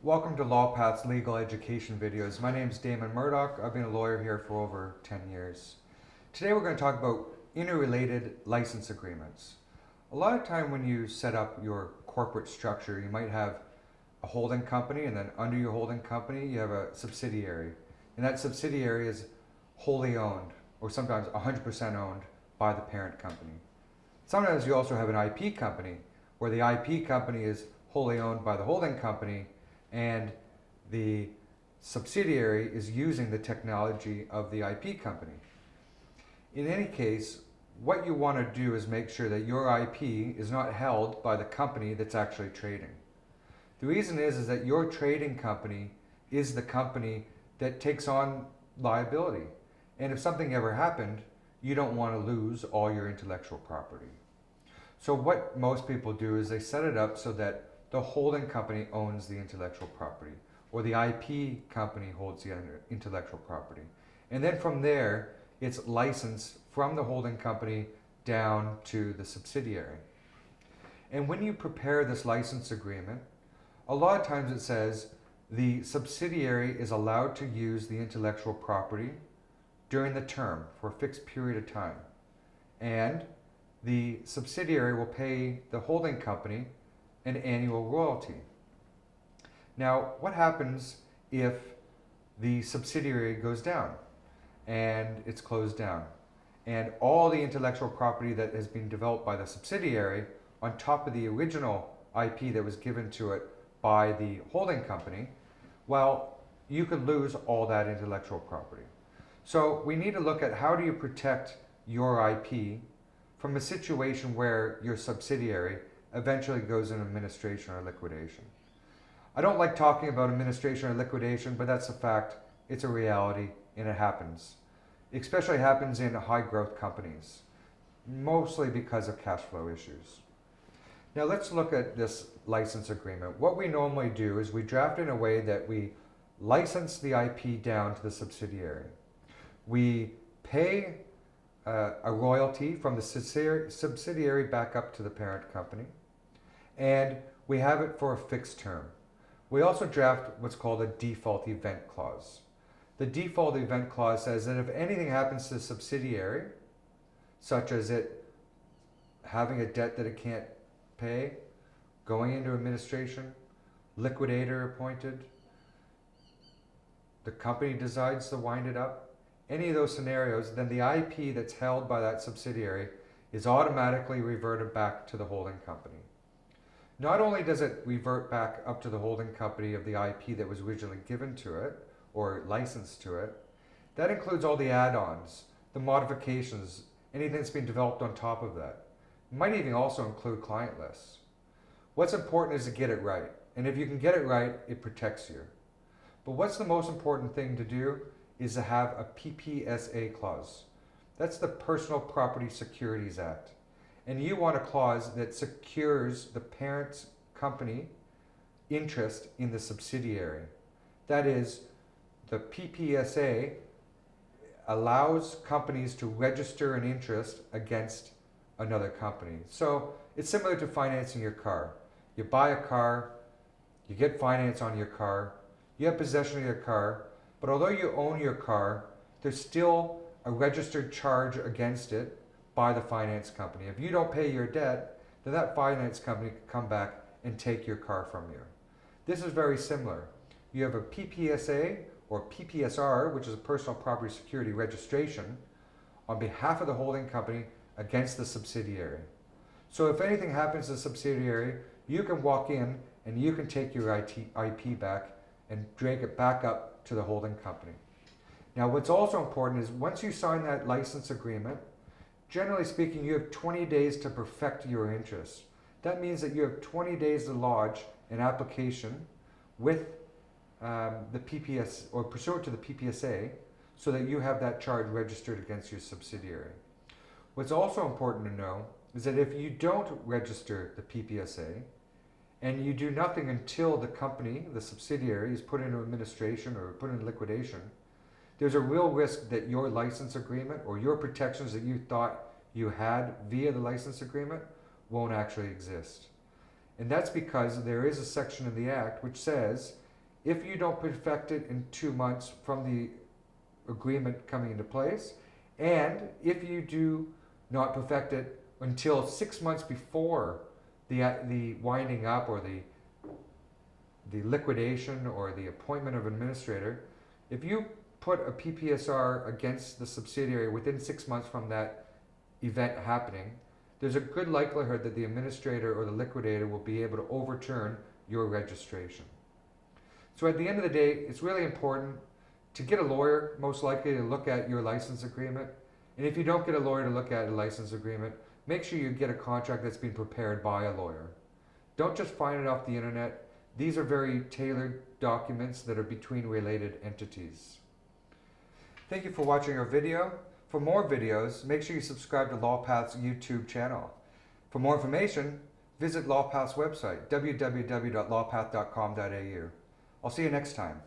Welcome to LawPath's legal education videos. My name is Damin Murdock. I've been a lawyer here for over 10 years. Today we're going to talk about interrelated license agreements. A lot of time when you set up your corporate structure, you might have a holding company, and then under your holding company you have a subsidiary. And that subsidiary is wholly owned, or sometimes 100% owned by the parent company. Sometimes you also have an IP company, where the IP company is wholly owned by the holding company, and the subsidiary is using the technology of the IP company. In any case, what you want to do is make sure that your IP is not held by the company that's actually trading. The reason is that your trading company is the company that takes on liability. And if something ever happened, you don't want to lose all your intellectual property. So what most people do is they set it up so that the holding company owns the intellectual property, or the IP company holds the intellectual property. And then from there, it's licensed from the holding company down to the subsidiary. And when you prepare this license agreement, a lot of times it says the subsidiary is allowed to use the intellectual property during the term for a fixed period of time. And the subsidiary will pay the holding company an annual royalty. Now, what happens if the subsidiary goes down and it's closed down, and all the intellectual property that has been developed by the subsidiary on top of the original IP that was given to it by the holding company, well, you could lose all that intellectual property. So we need to look at how do you protect your IP from a situation where your subsidiary eventually goes into administration or liquidation. I don't like talking about administration or liquidation, but that's a fact. It's a reality, and it happens. It especially happens in high growth companies, mostly because of cash flow issues. Now let's look at this license agreement. What we normally do is we draft in a way that we license the IP down to the subsidiary. We pay a royalty from the subsidiary back up to the parent company, and we have it for a fixed term. We also draft what's called a default event clause. The default event clause says that if anything happens to the subsidiary, such as it having a debt that it can't pay, going into administration, liquidator appointed, the company decides to wind it up, any of those scenarios, then the IP that's held by that subsidiary is automatically reverted back to the holding company. Not only does it revert back up to the holding company of the IP that was originally given to it or licensed to it, that includes all the add-ons, the modifications, anything that's been developed on top of that. It might even also include client lists. What's important is to get it right. And if you can get it right, it protects you. But what's the most important thing to do is to have a PPSA clause. That's the Personal Property Securities Act. And you want a clause that secures the parent company interest in the subsidiary. That is, the PPSA allows companies to register an interest against another company. So it's similar to financing your car. You buy a car, you get finance on your car, you have possession of your car, but although you own your car, there's still a registered charge against it by the finance company. If you don't pay your debt, then that finance company can come back and take your car from you. This is very similar. You have a PPSA or PPSR, which is a personal property security registration, on behalf of the holding company against the subsidiary. So if anything happens to the subsidiary, you can walk in and you can take your IP back and drag it back up to the holding company. Now what's also important is once you sign that license agreement, generally speaking, you have 20 days to perfect your interest. That means that you have 20 days to lodge an application with the PPS or pursuant to the PPSA so that you have that charge registered against your subsidiary. What's also important to know is that if you don't register the PPSA and you do nothing until the company, the subsidiary, is put into administration or put into liquidation, there's a real risk that your license agreement or your protections that you thought you had via the license agreement won't actually exist. And that's because there is a section in the Act which says if you don't perfect it in 2 months from the agreement coming into place, and if you do not perfect it until 6 months before the winding up or the liquidation or the appointment of administrator, if you put a PPSR against the subsidiary within 6 months from that event happening, there's a good likelihood that the administrator or the liquidator will be able to overturn your registration. So at the end of the day, it's really important to get a lawyer, most likely, to look at your license agreement. And if you don't get a lawyer to look at a license agreement, make sure you get a contract that's been prepared by a lawyer. Don't just find it off the internet. These are very tailored documents that are between related entities. Thank you for watching our video. For more videos, make sure you subscribe to LawPath's YouTube channel. For more information, visit LawPath's website, www.lawpath.com.au. I'll see you next time.